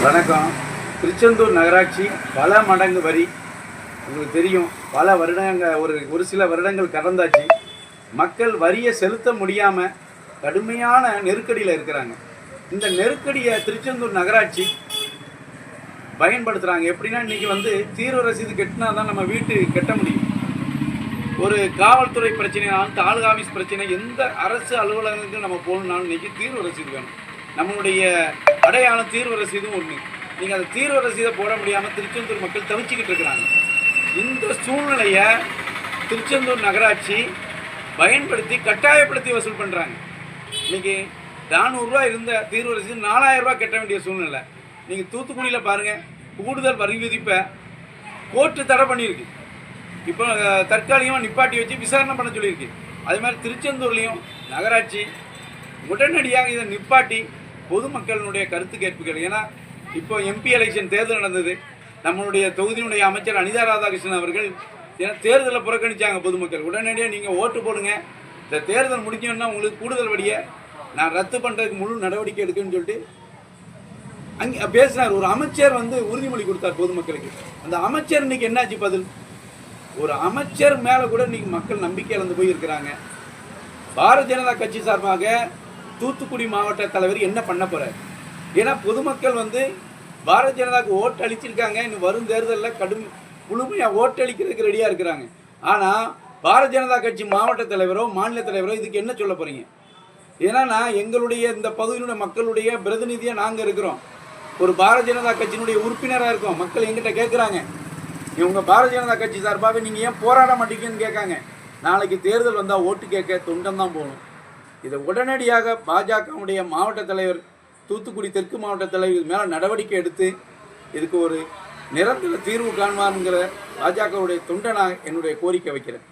வணக்கம். திருச்செந்தூர் நகராட்சி பல மடங்கு வரி உங்களுக்கு தெரியும். பல வருடங்கள் ஒரு சில வருடங்கள் கடந்தாச்சு. மக்கள் வரியை செலுத்த முடியாமல் கடுமையான நெருக்கடியில் இருக்கிறாங்க. இந்த நெருக்கடியை திருச்செந்தூர் நகராட்சி பயன்படுத்துகிறாங்க. எப்படின்னா இன்றைக்கி தீர்வு ரசீது கட்டினா தான் நம்ம வீட்டு கட்ட முடியும். ஒரு காவல்துறை பிரச்சனைனாலும் தாலுகா ஆஃபீஸ் பிரச்சனை எந்த அரசு அலுவலகங்களுக்கு நம்ம போகணுன்னாலும் இன்றைக்கி தீர்வு ரசீது வேணும். நம்மளுடைய அடையாளம் தீர்வு ரசீதும் ஒன்று. நீங்கள் அந்த தீர்வு ரசீதை போட முடியாமல் திருச்செந்தூர் மக்கள் தவிச்சிக்கிட்டு இருக்கிறாங்க. இந்த சூழ்நிலையை திருச்செந்தூர் நகராட்சி பயன்படுத்தி கட்டாயப்படுத்தி வசூல் பண்ணுறாங்க. இன்றைக்கி 400 ரூபா இருந்த தீர்வு ரசீது 4000 ரூபா கட்ட வேண்டிய சூழ்நிலை. நீங்கள் தூத்துக்குடியில் பாருங்கள், கூடுதல் வரி விதிப்பை கோர்ட்டு தடை பண்ணியிருக்கு. இப்போ தற்காலிகமாக நிப்பாட்டி வச்சு விசாரணை பண்ண சொல்லியிருக்கு. அதே மாதிரி திருச்செந்தூர்லேயும் நகராட்சி உடனடியாக இதை நிப்பாட்டி பொதுமக்களினுடைய கருத்து கேட்புகள். ஏன்னா இப்போ எம்பி எலெக்ஷன் தேர்தல் நடந்தது. நம்மளுடைய தொகுதியினுடைய அமைச்சர் அனிதா ராதாகிருஷ்ணன் அவர்கள் தேர்தலை புறக்கணித்தாங்க. பொதுமக்கள் உடனடியாக நீங்கள் ஓட்டு போடுங்க, இந்த தேர்தல் முடிஞ்சோன்னா உங்களுக்கு கூடுதல் வரியை நான் ரத்து பண்ணுறதுக்கு முழு நடவடிக்கை எடுக்குன்னு சொல்லிட்டு அங்கே பேசினார். ஒரு அமைச்சர் உறுதிமொழி கொடுத்தார் பொதுமக்களுக்கு. அந்த அமைச்சர் இன்னைக்கு என்னாச்சு பதில்? ஒரு அமைச்சர் மேலே கூட இன்னைக்கு மக்கள் நம்பிக்கை இழந்து போய் இருக்கிறாங்க. பாரதிய ஜனதா கட்சி சார்பாக தூத்துக்குடி மாவட்ட தலைவர் என்ன பண்ண போகிறார்? ஏன்னா பொதுமக்கள் பாரதிய ஜனதாவுக்கு ஓட்டு அளிச்சிருக்காங்க. இன்னும் வரும் தேர்தலில் முழுமையாக ஓட்டு அளிக்கிறதுக்கு ரெடியாக இருக்கிறாங்க. ஆனால் பாரதிய ஜனதா கட்சி மாவட்ட தலைவரோ மாநில தலைவரோ இதுக்கு என்ன சொல்ல போகிறீங்க? ஏன்னா எங்களுடைய இந்த பகுதியினுடைய மக்களுடைய பிரதிநிதியாக நாங்கள் இருக்கிறோம். ஒரு பாரதிய ஜனதா கட்சியினுடைய உறுப்பினராக இருக்கோம். மக்கள் எங்கிட்ட கேட்குறாங்க, இவங்க பாரதிய ஜனதா கட்சி சார்பாக நீங்கள் ஏன் போராட மாட்டீங்கன்னு கேட்காங்க. நாளைக்கு தேர்தல் வந்தால் ஓட்டு கேட்க தொண்டம் தான் போகணும். இதை உடனடியாக பாஜகவுடைய மாவட்ட தலைவர், தூத்துக்குடி தெற்கு மாவட்ட தலைவர் மேலே நடவடிக்கை எடுத்து இதுக்கு ஒரு நிரந்தர தீர்வு காண்பாருங்கிற பாஜகவுடைய தொண்டனாக என்னுடைய கோரிக்கை வைக்கிறேன்.